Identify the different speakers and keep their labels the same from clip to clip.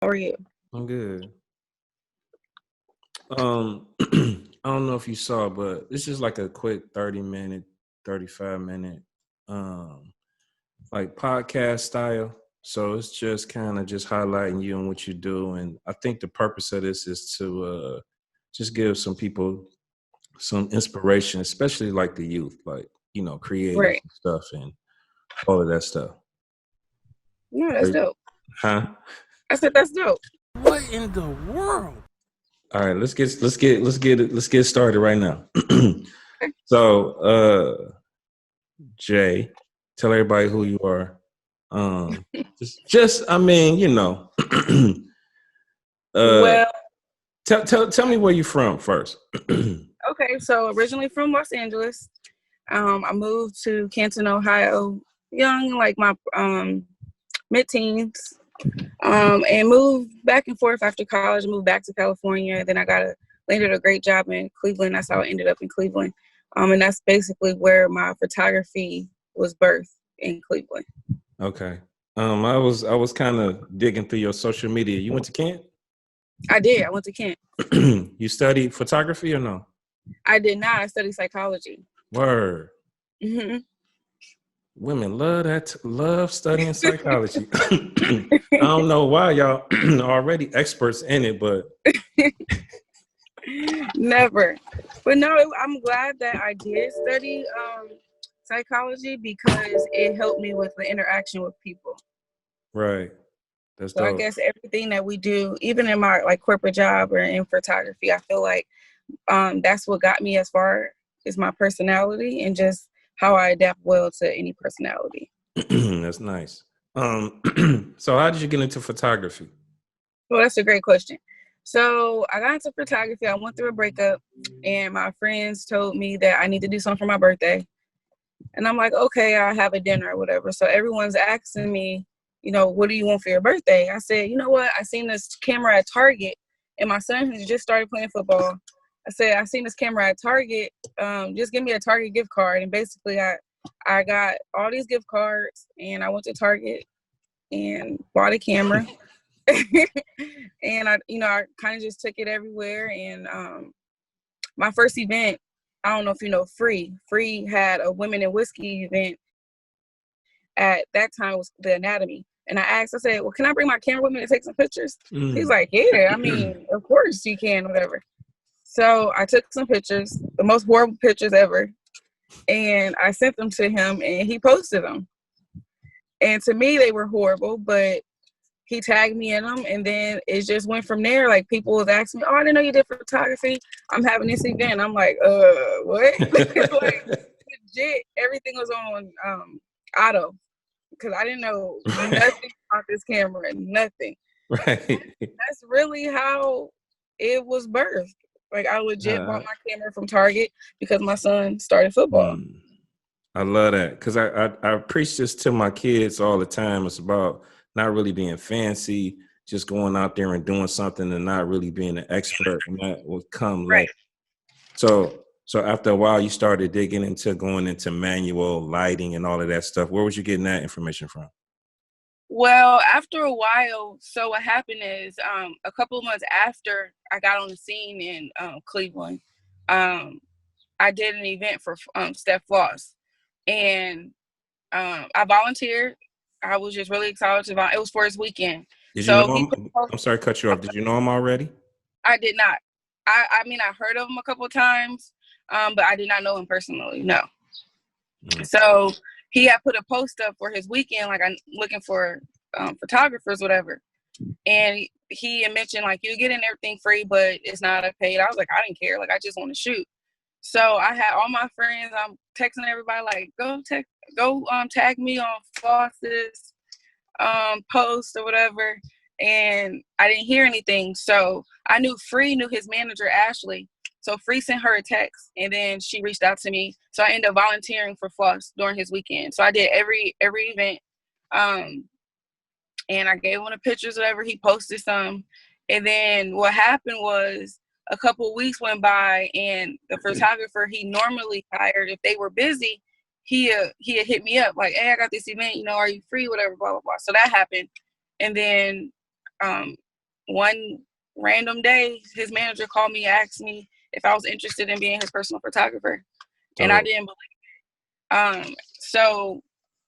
Speaker 1: How are you?
Speaker 2: I'm good. I don't know if you saw, but this is like a quick 30-minute, 35-minute, um, like podcast style. So it's just kind of just highlighting you and what you do. And I think the purpose of this is to just give some people some inspiration, especially like the youth, like, creatives
Speaker 1: Right.
Speaker 2: and stuff and all of that stuff.
Speaker 1: No, that's
Speaker 2: Right.
Speaker 1: dope.
Speaker 2: Huh?
Speaker 1: I said that's dope.
Speaker 2: What in the world? All right, let's get started right now. So, Jay, tell everybody who you are. Just I mean, uh,
Speaker 1: Well,
Speaker 2: tell me where you from first.
Speaker 1: okay. So originally from Los Angeles, I moved to Canton, Ohio, young, like my mid-teens, and moved back and forth after college. Moved back to California. Then landed a great job in Cleveland. That's how I ended up in Cleveland. And that's basically where my photography was birthed, in Cleveland.
Speaker 2: Okay. I was kind of digging through your social media. You went to Kent?
Speaker 1: I did. I went to Kent.
Speaker 2: You studied photography or no?
Speaker 1: I did not. I studied psychology.
Speaker 2: Word.
Speaker 1: hmm
Speaker 2: Women love studying psychology. I don't know why y'all are already experts in it, but
Speaker 1: Never. But no, I'm glad that I did study psychology because it helped me with the interaction with people.
Speaker 2: right. That's
Speaker 1: So I
Speaker 2: dope.
Speaker 1: guess everything that we do, even in my like corporate job or in photography, I feel like that's what got me as far as my personality and just how I adapt well to any personality.
Speaker 2: That's nice. So how did you get into photography?
Speaker 1: Well, that's a great question. So I got into photography. I went through a breakup, and my friends told me that I need to do something for my birthday. And I'm like, okay, I'll have a dinner or whatever. So everyone's asking me, what do you want for your birthday? I said, you know what? I seen this camera at Target, and my son has just started playing football. I said, I seen this camera at Target. Just give me a Target gift card. And basically, I got all these gift cards, and I went to Target and bought a camera. And I kind of just took it everywhere. And my first event, I don't know if you know Free had a women in whiskey event. At that time, it was the Anatomy. And I said, well, can I bring my camera with me to take some pictures? He's like, yeah, I mean, of course you can, whatever. So I took some pictures, the most horrible pictures ever. And I sent them to him and he posted them. And to me, they were horrible, but he tagged me in them, and then it just went from there. Like, people was asking me, oh, I didn't know you did photography. I'm having this event. I'm like, what? Like, legit, everything was on auto, because I didn't know nothing about this camera, nothing.
Speaker 2: Right.
Speaker 1: That's really how it was birthed. Like, I legit bought my camera from Target because my son started football.
Speaker 2: I love that because I preach this to my kids all the time. It's about not really being fancy, just going out there and doing something and not really being an expert, and that will come
Speaker 1: Right.
Speaker 2: later. So after a while, you started digging into going into manual lighting and all of that stuff. Where was you getting that information from?
Speaker 1: Well, after a while, so what happened is a couple of months after I got on the scene in Cleveland, I did an event for Steph Floss. And I volunteered. I was just really excited to volunteer. It was for his weekend.
Speaker 2: Did you know
Speaker 1: So
Speaker 2: him? I'm sorry to cut you off. Did you know him already?
Speaker 1: I did not. I mean, I heard of him a couple of times, but I did not know him personally, no. So he had put a post up for his weekend, like, I'm looking for photographers, whatever. And he had mentioned, like, you get in everything free, but it's not a paid. I was like, I didn't care. Like, I just want to shoot. So I had all my friends, I'm texting everybody, like, go tag me on Floss's post or whatever. And I didn't hear anything. So I knew Free knew his manager, Ashley. So Free sent her a text, and then she reached out to me. So I ended up volunteering for Floss during his weekend. So I did every event. And I gave him the pictures, whatever. He posted some. And then what happened was a couple of weeks went by, and the photographer he normally hired, if they were busy, he had hit me up like, hey, I got this event, are you free, whatever, blah, blah, blah. So that happened. And then one random day, his manager called me and asked me if I was interested in being his personal photographer. And I didn't believe it. So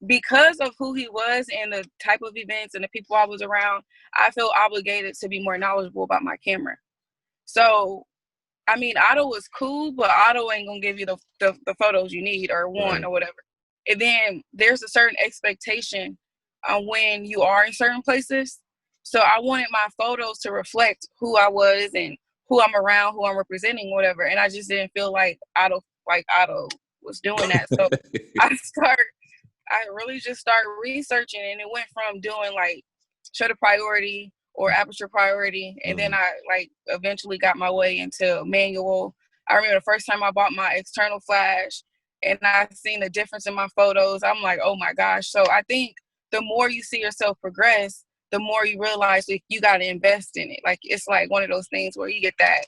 Speaker 1: because of who he was and the type of events and the people I was around, I felt obligated to be more knowledgeable about my camera. So, I mean, Otto was cool, but Otto ain't gonna give you the photos you need or want or whatever. And then there's a certain expectation when you are in certain places. So I wanted my photos to reflect who I was and who I'm around, who I'm representing, whatever. And I just didn't feel like Otto was doing that. So I really just started researching, and it went from doing like shutter priority or aperture priority, and then I like eventually got my way into manual. I remember the first time I bought my external flash and I seen the difference in my photos. I'm like, oh my gosh. So I think the more you see yourself progress, the more you realize like, you got to invest in it. Like, it's like one of those things where you get that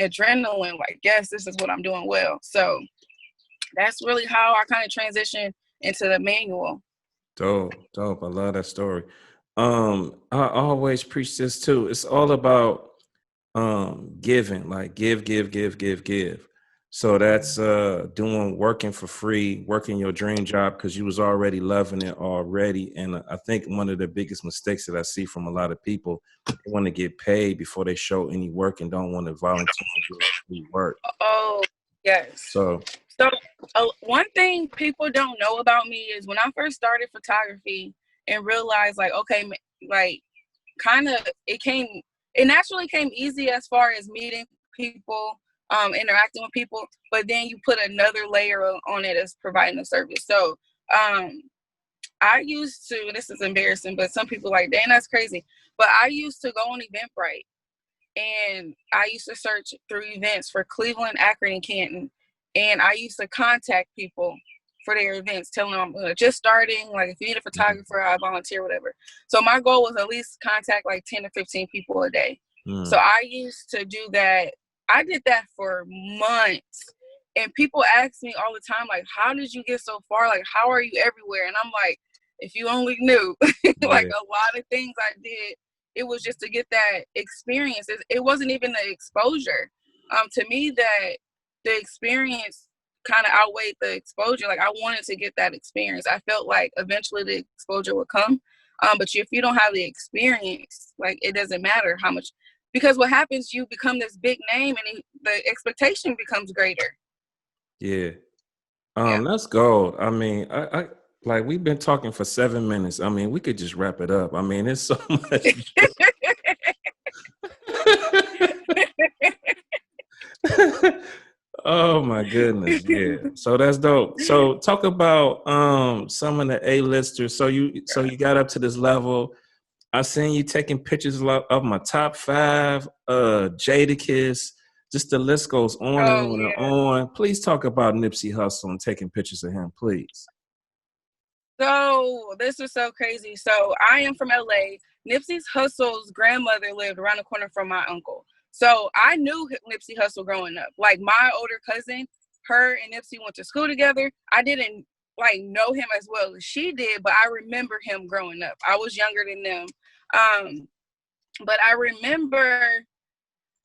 Speaker 1: adrenaline, like, yes, this is what I'm doing well. So that's really how I kind of transitioned into the manual.
Speaker 2: Dope. I love that story. I always preach this too. It's all about giving, like give. So that's working for free, working your dream job because you was already loving it already. And I think one of the biggest mistakes that I see from a lot of people, they want to get paid before they show any work and don't want to volunteer for free work.
Speaker 1: Oh, yes.
Speaker 2: So
Speaker 1: one thing people don't know about me is when I first started photography and realized like, okay, like kind of it naturally came easy as far as meeting people, interacting with people, but then you put another layer on it as providing a service. So I used to, this is embarrassing, but some people like, dang, that's crazy. But I used to go on Eventbrite and I used to search through events for Cleveland, Akron, and Canton. And I used to contact people for their events, telling them I'm just starting. Like, if you need a photographer, I volunteer, whatever. So my goal was at least contact like 10 to 15 people a day. So I used to do that. I did that for months. And people ask me all the time, like, how did you get so far? Like, how are you everywhere? And I'm like, if you only knew, like a lot of things I did, it was just to get that experience. It wasn't even the exposure. To me, that the experience kind of outweighed the exposure. Like, I wanted to get that experience. I felt like eventually the exposure would come. But if you don't have the experience, like, it doesn't matter how much, because what happens, you become this big name and the expectation becomes greater.
Speaker 2: yeah. That's gold. I mean, I like, we've been talking for 7 minutes. I mean, we could just wrap it up. I mean, it's so much. Oh my goodness, yeah. So that's dope. So talk about some of the A-listers. So you got up to this level. I seen you taking pictures of my top 5, Jadakiss. Just the list goes on and on and on. Please talk about Nipsey Hussle and taking pictures of him, please.
Speaker 1: So this is so crazy. So I am from LA. Nipsey Hussle's grandmother lived around the corner from my uncle. So I knew Nipsey Hussle growing up. Like, my older cousin, her and Nipsey went to school together. I didn't like know him as well as she did, but I remember him growing up. I was younger than them. But I remember,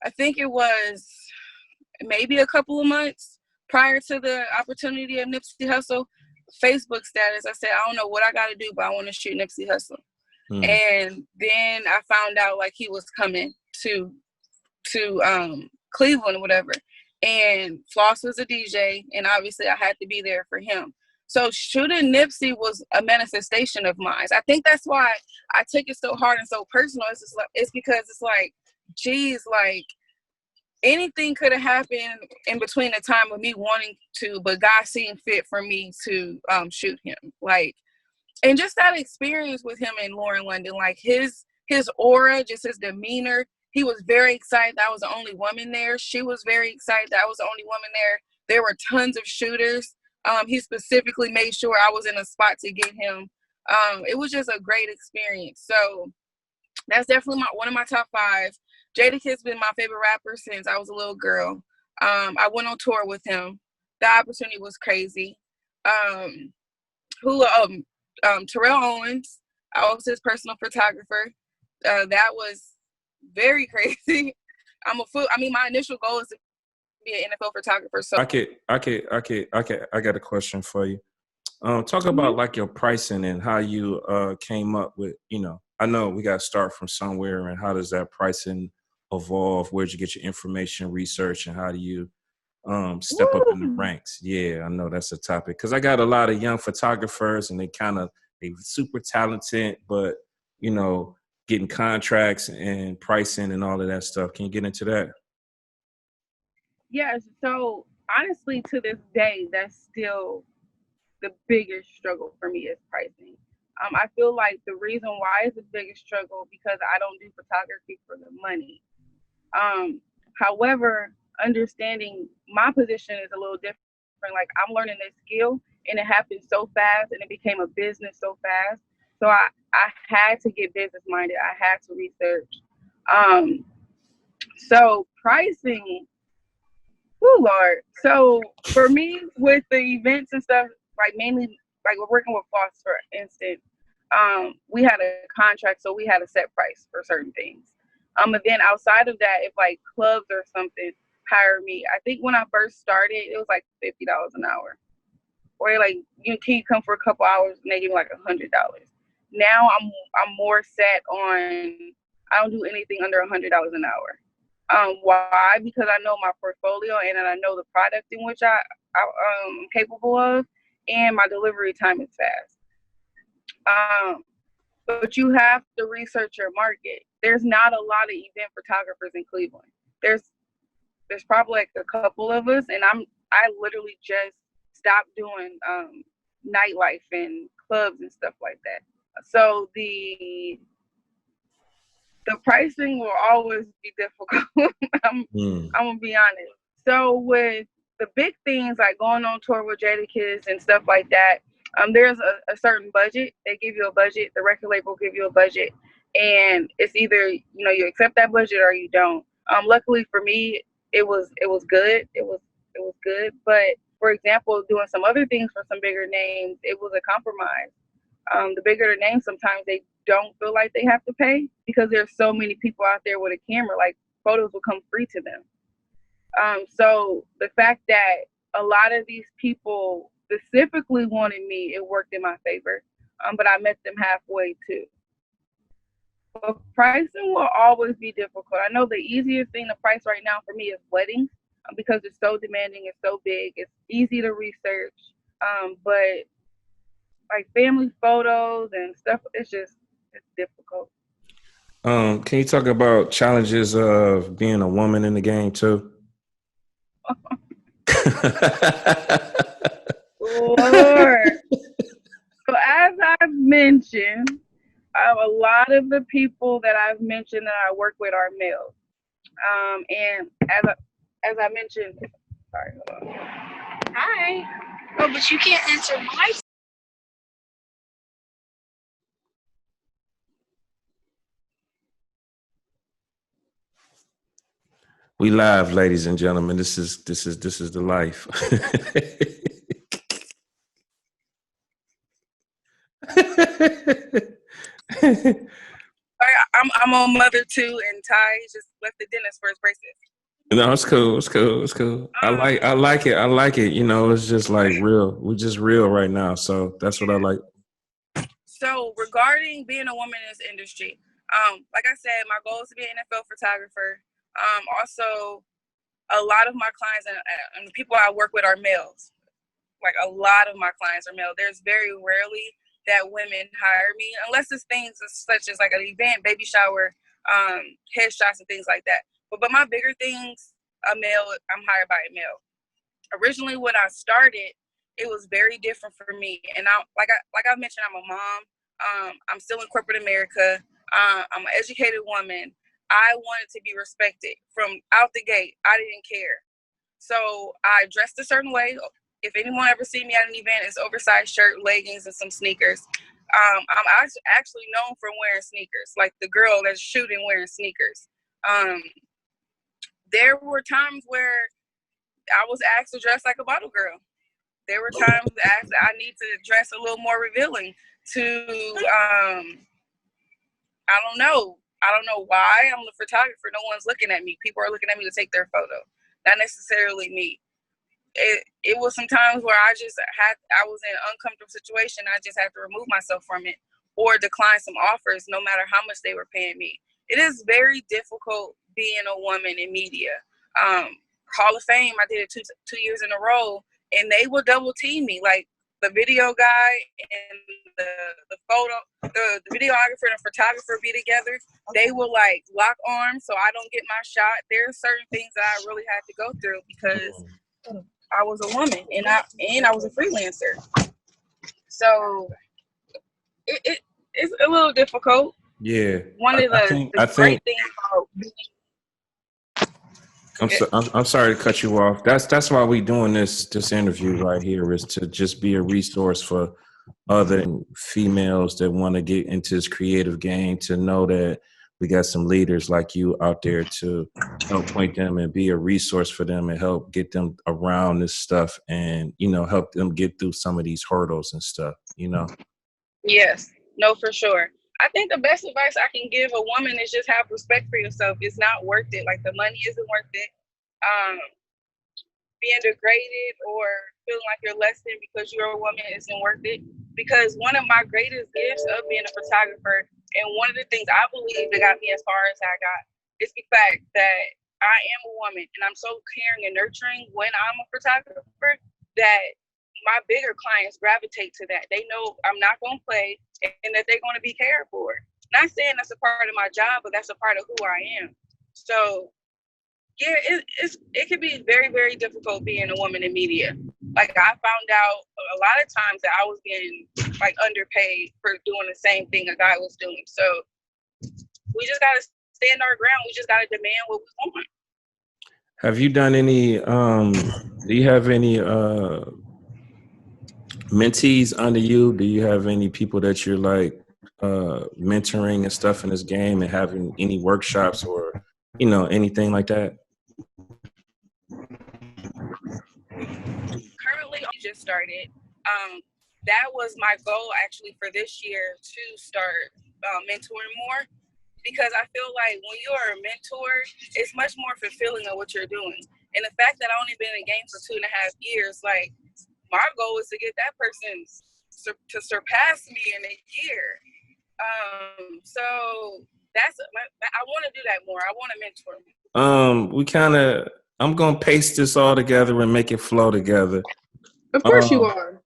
Speaker 1: I think it was maybe a couple of months prior to the opportunity of Nipsey Hussle, Facebook status, I said, I don't know what I got to do, but I want to shoot Nipsey Hussle. And then I found out like he was coming to Cleveland or whatever. And Floss was a DJ, and obviously I had to be there for him. So shooting Nipsey was a manifestation of mine. I think that's why I took it so hard and so personal. It's because it's like, geez, like, anything could have happened in between the time of me wanting to, but God seeing fit for me to shoot him. Like, and just that experience with him in Lauren, London, like his aura, just his demeanor. He was very excited that I was the only woman there. She was very excited that I was the only woman there. There were tons of shooters. He specifically made sure I was in a spot to get him. It was just a great experience. So that's definitely one of my top 5. Jadakiss been my favorite rapper since I was a little girl. I went on tour with him. The opportunity was crazy. Terrell Owens, I was his personal photographer. That was very crazy. My initial goal is to be an NFL photographer. So
Speaker 2: I got a question for you. Talk about like your pricing and how you came up with, I know we got to start from somewhere, and how does that pricing evolve? Where'd you get your information, research, and how do you step up in the ranks? Yeah, I know that's a topic because I got a lot of young photographers and they super talented, but getting contracts and pricing and all of that stuff. Can you get into that?
Speaker 1: yes. So honestly, to this day, that's still the biggest struggle for me is pricing. I feel like the reason why it's the biggest struggle because I don't do photography for the money. However, understanding my position is a little different. Like I'm learning this skill and it happened so fast and it became a business so fast. So I had to get business minded. I had to research. So pricing, oh Lord. So for me with the events and stuff, like mainly like we're working with Floss for instance, we had a contract, so we had a set price for certain things. And then outside of that, if like clubs or something hire me, I think when I first started, it was like $50 an hour. Or like can you come for a couple hours and they give me like $100. Now I'm more set on I don't do anything under $100 an hour. Why? Because I know my portfolio and I know the product in which I'm capable of, and my delivery time is fast. But you have to research your market. There's not a lot of event photographers in Cleveland. There's probably like a couple of us, and I literally just stopped doing nightlife and clubs and stuff like that. So the pricing will always be difficult. I'm gonna be honest. So with the big things like going on tour with Jadakiss and stuff like that, there's a certain budget. They give you a budget. The record label give you a budget, and it's either you accept that budget or you don't. Luckily for me, it was good. It was good. But for example, doing some other things for some bigger names, it was a compromise. The bigger the name, sometimes they don't feel like they have to pay because there's so many people out there with a camera. Like photos will come free to them. So the fact that a lot of these people specifically wanted me, it worked in my favor. But I met them halfway too. But pricing will always be difficult. I know the easiest thing to price right now for me is weddings because it's so demanding, it's so big, it's easy to research. But like family photos and stuff, it's difficult.
Speaker 2: Can you talk about challenges of being a woman in the game too?
Speaker 1: Lord. So as I've mentioned, a lot of the people that I've mentioned that I work with are males. And as I mentioned, sorry, hold on. Hi. Oh, but you can't answer my.
Speaker 2: We live, ladies and gentlemen. This is the life.
Speaker 1: I'm on mother too, and Ty just left the dentist for his braces.
Speaker 2: No, it's cool. It's cool. It's cool. I like it. I like it. It's just like real. We're just real right now. So that's what I like.
Speaker 1: So regarding being a woman in this industry, like I said, my goal is to be an NFL photographer. Also, a lot of my clients and the people I work with are males. Like a lot of my clients are male. There's very rarely that women hire me, unless it's things such as like an event, baby shower, headshots and things like that. But my bigger things, I'm hired by a male. Originally, when I started, it was very different for me. And like I mentioned, I'm a mom. I'm still in corporate America. I'm an educated woman. I wanted to be respected from out the gate. I didn't care. So I dressed a certain way. If anyone ever see me at an event, it's oversized shirt, leggings, and some sneakers. I'm actually known for wearing sneakers, like the girl that's shooting wearing sneakers. There were times where I was asked to dress like a bottle girl. There were times asked I need to dress a little more revealing to, I don't know, I don't know why I'm the photographer. No one's looking at me. People are looking at me to take their photo, not necessarily me. It was some times where I was in an uncomfortable situation. I just had to remove myself from it or decline some offers, no matter how much they were paying me. It is very difficult being a woman in media. Hall of Fame, I did it two years in a row, and they will double team me. Like the video guy and the videographer and the photographer be together. They will like lock arms so I don't get my shot. There are certain things that I really had to go through because I was a woman and I was a freelancer. So it's a little difficult.
Speaker 2: Yeah.
Speaker 1: One of the great things about being
Speaker 2: I'm sorry to cut you off. That's why we doing this interview right here, is to just be a resource for other females that want to get into this creative game, to know that we got some leaders like you out there to help point them and be a resource for them and help get them around this stuff and, help them get through some of these hurdles and stuff,
Speaker 1: Yes, no, for sure. I think the best advice I can give a woman is just have respect for yourself. It's not worth it. Like the money isn't worth it. Being degraded or feeling like you're less than because you're a woman isn't worth it. Because one of my greatest gifts of being a photographer, and one of the things I believe that got me as far as I got, is the fact that I am a woman and I'm so caring and nurturing when I'm a photographer that my bigger clients gravitate to that. They know I'm not going to play and that they're going to be cared for. Not saying that's a part of my job, but that's a part of who I am. So, yeah, it can be very, very difficult being a woman in media. Like I found out a lot of times that I was getting like underpaid for doing the same thing a guy was doing. So we just got to stand our ground. We just got to demand what we want.
Speaker 2: Have you done any, do you have any mentees under you? Do you have any people that you're like mentoring and stuff in this game, and having any workshops or, anything like that?
Speaker 1: Currently, I just started. That was my goal actually for this year, to start mentoring more, because I feel like when you are a mentor, it's much more fulfilling of what you're doing. And the fact that I've only been in the game for 2.5 years, like my goal is to get that person to surpass me in a year. So I want to do that more. I want to mentor.
Speaker 2: I'm gonna paste this all together and make it flow together.
Speaker 1: Of course you are.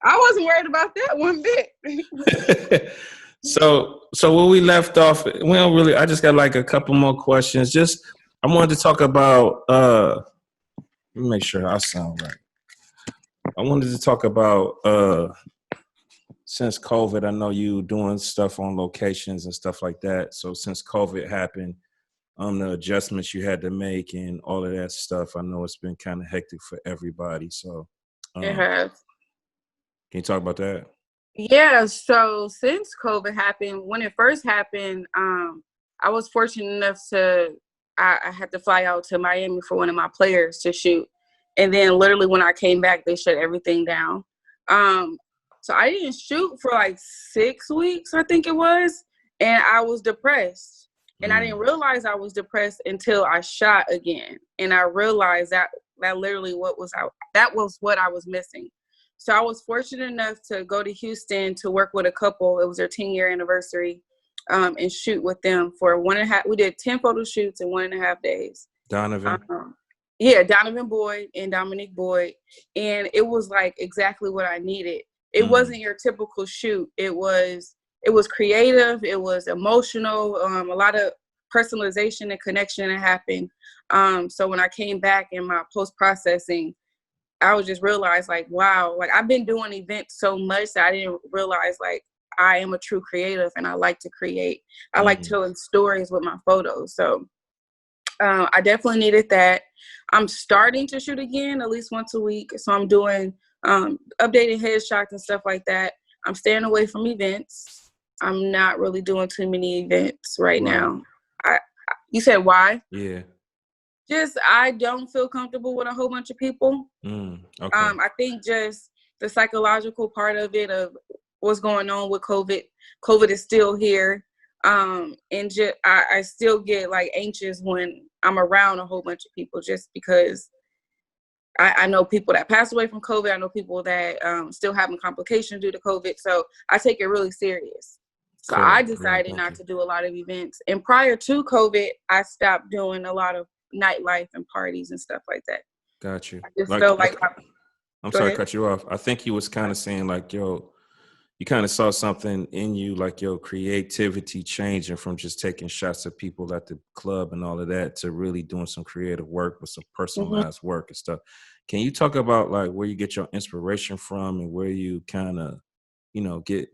Speaker 1: I wasn't worried about that one bit.
Speaker 2: So where we left off, we don't really. I just got like a couple more questions. Just I wanted to talk about. Let me make sure I sound right. I wanted to talk about since COVID. I know you doing stuff on locations and stuff like that. So since COVID happened, the adjustments you had to make and all of that stuff, I know it's been kind of hectic for everybody. So
Speaker 1: it has.
Speaker 2: Can you talk about that?
Speaker 1: Yeah, so since COVID happened, when it first happened, I was fortunate enough I had to fly out to Miami for one of my players to shoot. And then literally when I came back, they shut everything down. So I didn't shoot for like 6 weeks, I think it was. And I was depressed. And I didn't realize I was depressed until I shot again. And I realized that literally that was what I was missing. So I was fortunate enough to go to Houston to work with a couple. It was their 10-year anniversary, and shoot with them for 1.5. We did 10 photo shoots in 1.5 days.
Speaker 2: Donovan?
Speaker 1: Donovan Boyd and Dominique Boyd. And it was like exactly what I needed. It wasn't your typical shoot. It was creative. It was emotional. A lot of personalization and connection that happened. So when I came back in my post-processing, I was just realized like, wow, like I've been doing events so much that I didn't realize like I am a true creative and I like to create. I like telling stories with my photos. So I definitely needed that. I'm starting to shoot again at least once a week. So I'm doing updated headshots and stuff like that. I'm staying away from events. I'm not really doing too many events right now. You said why?
Speaker 2: Yeah.
Speaker 1: Just I don't feel comfortable with a whole bunch of people.
Speaker 2: Okay.
Speaker 1: I think just the psychological part of it, of what's going on with COVID. COVID is still here. And just I still get like anxious when I'm around a whole bunch of people, just because I know people that passed away from COVID. I know people that still having complications due to COVID. So I take it really serious. So I
Speaker 2: Cool. Yeah,
Speaker 1: decided
Speaker 2: thank
Speaker 1: not
Speaker 2: you.
Speaker 1: to do a lot of events. And prior to COVID, I stopped doing a lot of nightlife and parties and stuff like that.
Speaker 2: Got you.
Speaker 1: I just
Speaker 2: Like,
Speaker 1: felt like,
Speaker 2: I'm
Speaker 1: go
Speaker 2: sorry to
Speaker 1: ahead.
Speaker 2: cut you off. I think you was kind of saying like, yo, you kind of saw something in you, like your creativity changing from just taking shots at people at the club and all of that to really doing some creative work with some
Speaker 1: Mm-hmm.
Speaker 2: personalized work and stuff. Can you talk about like where you get your inspiration from and where you kind of, get,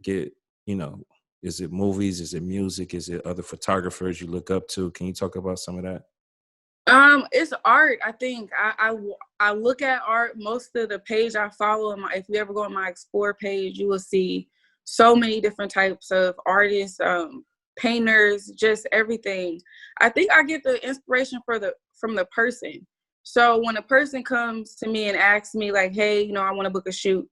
Speaker 2: you know, is it movies? Is it music? Is it other photographers you look up to? Can you talk about some of that?
Speaker 1: It's art. I think I look at art. Most of the page I follow, if you ever go on my explore page, you will see so many different types of artists, painters, just everything. I think I get the inspiration from the person. So when a person comes to me and asks me like, hey, I want to book a shoot,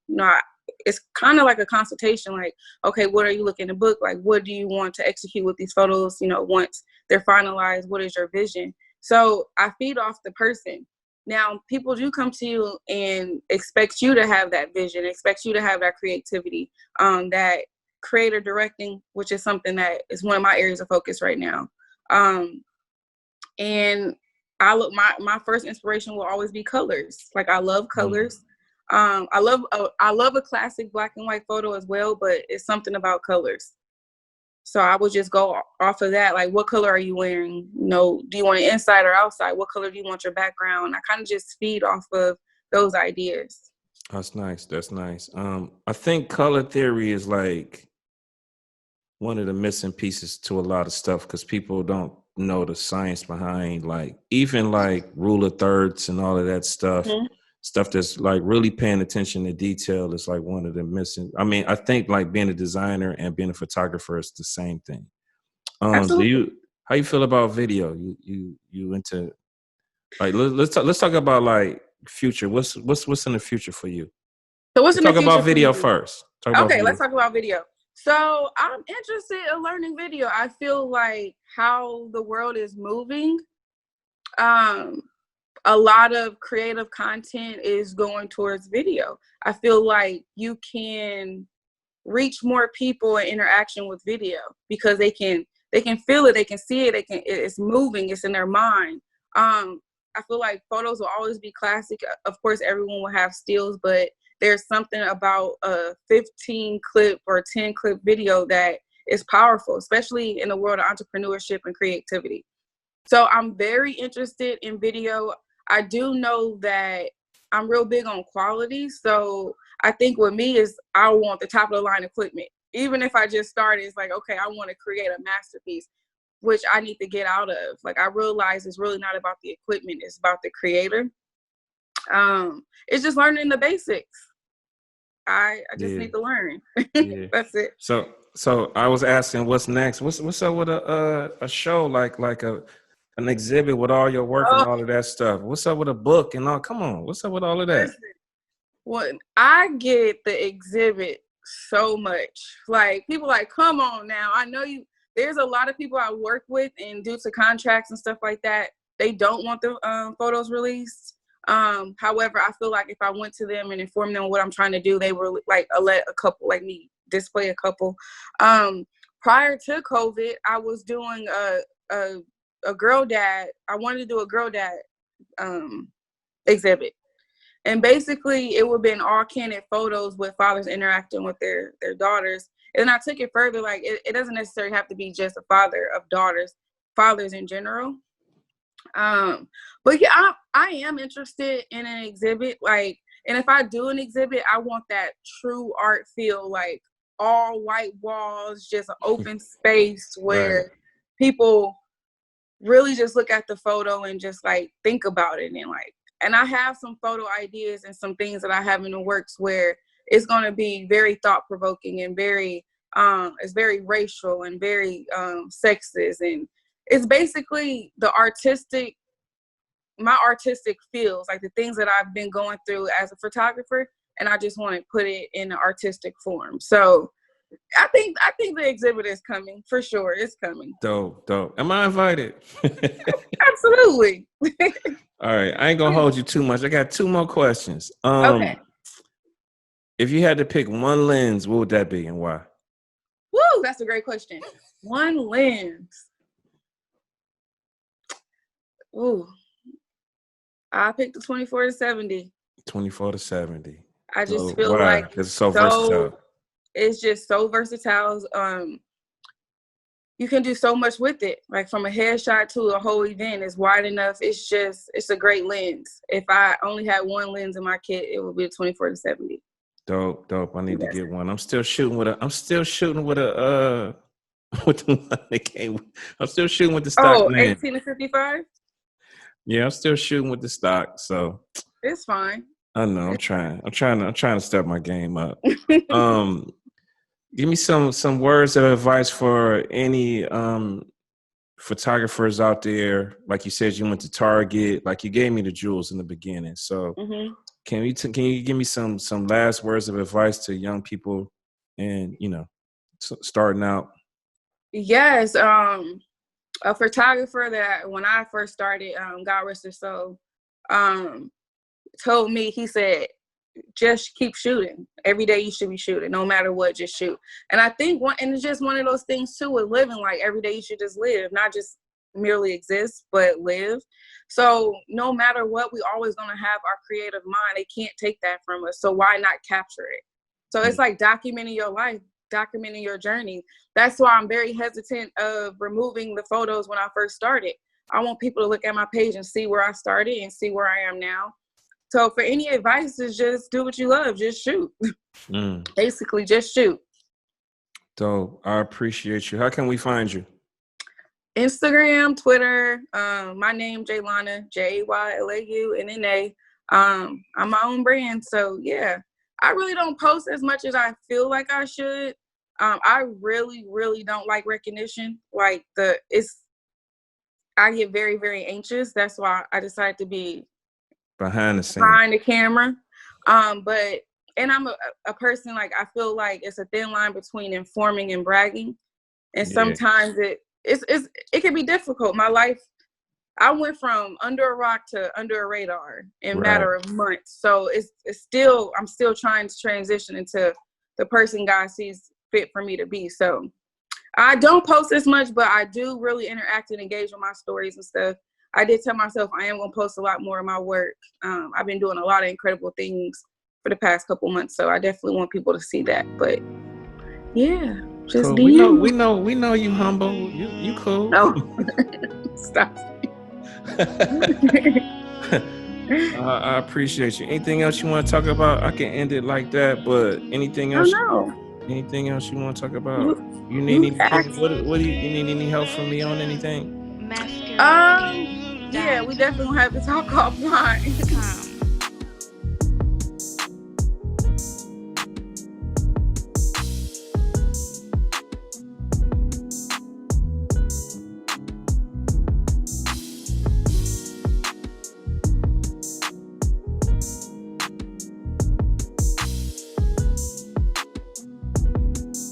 Speaker 1: it's kind of like a consultation. Like, okay, what are you looking to book? Like, what do you want to execute with these photos? Once they're finalized, what is your vision? So I feed off the person. Now, people do come to you and expect you to have that vision, expect you to have that creativity, that creator directing, which is something that is one of my areas of focus right now. And my first inspiration will always be colors. Like, I love colors. I love a classic black and white photo as well, but it's something about colors. So I would just go off of that. Like, what color are you wearing? Do you want it inside or outside? What color do you want your background? I kind of just feed off of those ideas.
Speaker 2: That's nice. That's nice. I think color theory is like one of the missing pieces to a lot of stuff because people don't know the science behind like even like rule of thirds and all of that stuff.
Speaker 1: Mm-hmm.
Speaker 2: Stuff that's like really paying attention to detail is like one of the missing. I mean, I think like being a designer and being a photographer is the same thing. Do
Speaker 1: Absolutely.
Speaker 2: you how you feel about video? You into like let's talk about like future. What's in the future for you?
Speaker 1: So what's
Speaker 2: Let's
Speaker 1: in the
Speaker 2: talk
Speaker 1: future
Speaker 2: about
Speaker 1: for
Speaker 2: video
Speaker 1: me?
Speaker 2: first. Talk about
Speaker 1: Okay,
Speaker 2: video.
Speaker 1: let's talk about video. So I'm interested in learning video. I feel like how the world is moving, um, a lot of creative content is going towards video. I feel like you can reach more people in interaction with video because they can feel it, they can see it, it's moving, it's in their mind. I feel like photos will always be classic. Of course, everyone will have stills, but there's something about a 15 clip or 10 clip video that is powerful, especially in the world of entrepreneurship and creativity. So I'm very interested in video. I do know that I'm real big on quality. So I think with me is I want the top of the line equipment. Even if I just started, it's like, okay, I want to create a masterpiece, which I need to get out of. Like, I realize it's really not about the equipment, it's about the creator. It's just learning the basics. I just
Speaker 2: Yeah,
Speaker 1: need to learn.
Speaker 2: yeah.
Speaker 1: That's it.
Speaker 2: So I was asking what's next. What's up with a show like an exhibit with all your work and
Speaker 1: Oh,
Speaker 2: all of that stuff? What's up with a book and all? Come on, what's up with all of that?
Speaker 1: listen. When I get the exhibit so much, like, people like, come on now. I know you. There's a lot of people I work with, and due to contracts and stuff like that, they don't want the photos released. However, I feel like if I went to them and informed them what I'm trying to do, they were like, let a couple like me display a couple. Prior to COVID, I was doing a girl dad. I wanted to do a girl dad exhibit. And basically, it would have been all candid photos with fathers interacting with their daughters. And I took it further. Like, it doesn't necessarily have to be just a father of daughters, fathers in general. But yeah, I am interested in an exhibit. Like, and if I do an exhibit, I want that true art feel, like all white walls, just an open space
Speaker 2: Right.
Speaker 1: where people really just look at the photo and just like think about it, and I have some photo ideas and some things that I have in the works where it's going to be very thought provoking and very it's very racial and very sexist, and it's basically my artistic feels, like the things that I've been going through as a photographer, and I just want to put it in an artistic form. So I think the exhibit is coming for sure. It's coming.
Speaker 2: Dope. Am I invited?
Speaker 1: Absolutely.
Speaker 2: All right, I ain't gonna hold you too much. I got 2 more questions.
Speaker 1: Okay.
Speaker 2: If you had to pick one lens, what would that be and why?
Speaker 1: Woo, that's a great question. One lens. Ooh, I picked the 24-70.
Speaker 2: 24-70.
Speaker 1: I just
Speaker 2: So
Speaker 1: feel
Speaker 2: why?
Speaker 1: like
Speaker 2: Because it's so versatile.
Speaker 1: It's just so versatile. You can do so much with it. Like from a headshot to a whole event is wide enough. It's a great lens. If I only had one lens in my kit, it would be a 24-70.
Speaker 2: Dope. I need to get one. I'm still shooting with a with the one that came. I'm still shooting with the stock lens.
Speaker 1: 18-55?
Speaker 2: Yeah, I'm still shooting with the stock. So
Speaker 1: It's fine.
Speaker 2: I know. I'm trying to step my game up. Give me some words of advice for any photographers out there. Like you said, you went to Target. Like you gave me the jewels in the beginning. So can you give me some last words of advice to young people and starting out?
Speaker 1: Yes. A photographer that when I first started, God rest his soul, told me, he said, just keep shooting. Every day you should be shooting, no matter what, just shoot. And I think it's just one of those things too with living, like every day you should just live, not just merely exist, but live. So no matter what, we always gonna have our creative mind. They can't take that from us. So why not capture it? So it's like documenting your life, documenting your journey. That's why I'm very hesitant of removing the photos when I first started. I want people to look at my page and see where I started and see where I am now. So for any advice is just do what you love. Just shoot. Basically, just shoot.
Speaker 2: So I appreciate you. How can we find you?
Speaker 1: Instagram, Twitter, my name, Jaylaunna, Jaylaunna. I'm my own brand. So yeah, I really don't post as much as I feel like I should. I really, really don't like recognition. Like I get very, very anxious. That's why I decided to be
Speaker 2: behind
Speaker 1: the camera. And I'm a person, like, I feel like it's a thin line between informing and bragging. And sometimes it can be difficult. My life, I went from under a rock to under a radar in a matter of months. So I'm still trying to transition into the person God sees fit for me to be. So I don't post as much, but I do really interact and engage with my stories and stuff. I did tell myself I am going to post a lot more of my work. I've been doing a lot of incredible things for the past couple months, so I definitely want people to see that. But yeah, just
Speaker 2: cool.
Speaker 1: DM.
Speaker 2: We know you humble. You cool.
Speaker 1: No, stop.
Speaker 2: I appreciate you. Anything else you want to talk about? I can end it like that, but anything else? Anything else you want to talk about? You need anything? What do you need any help from me on anything?
Speaker 1: Yeah, we definitely have to talk offline.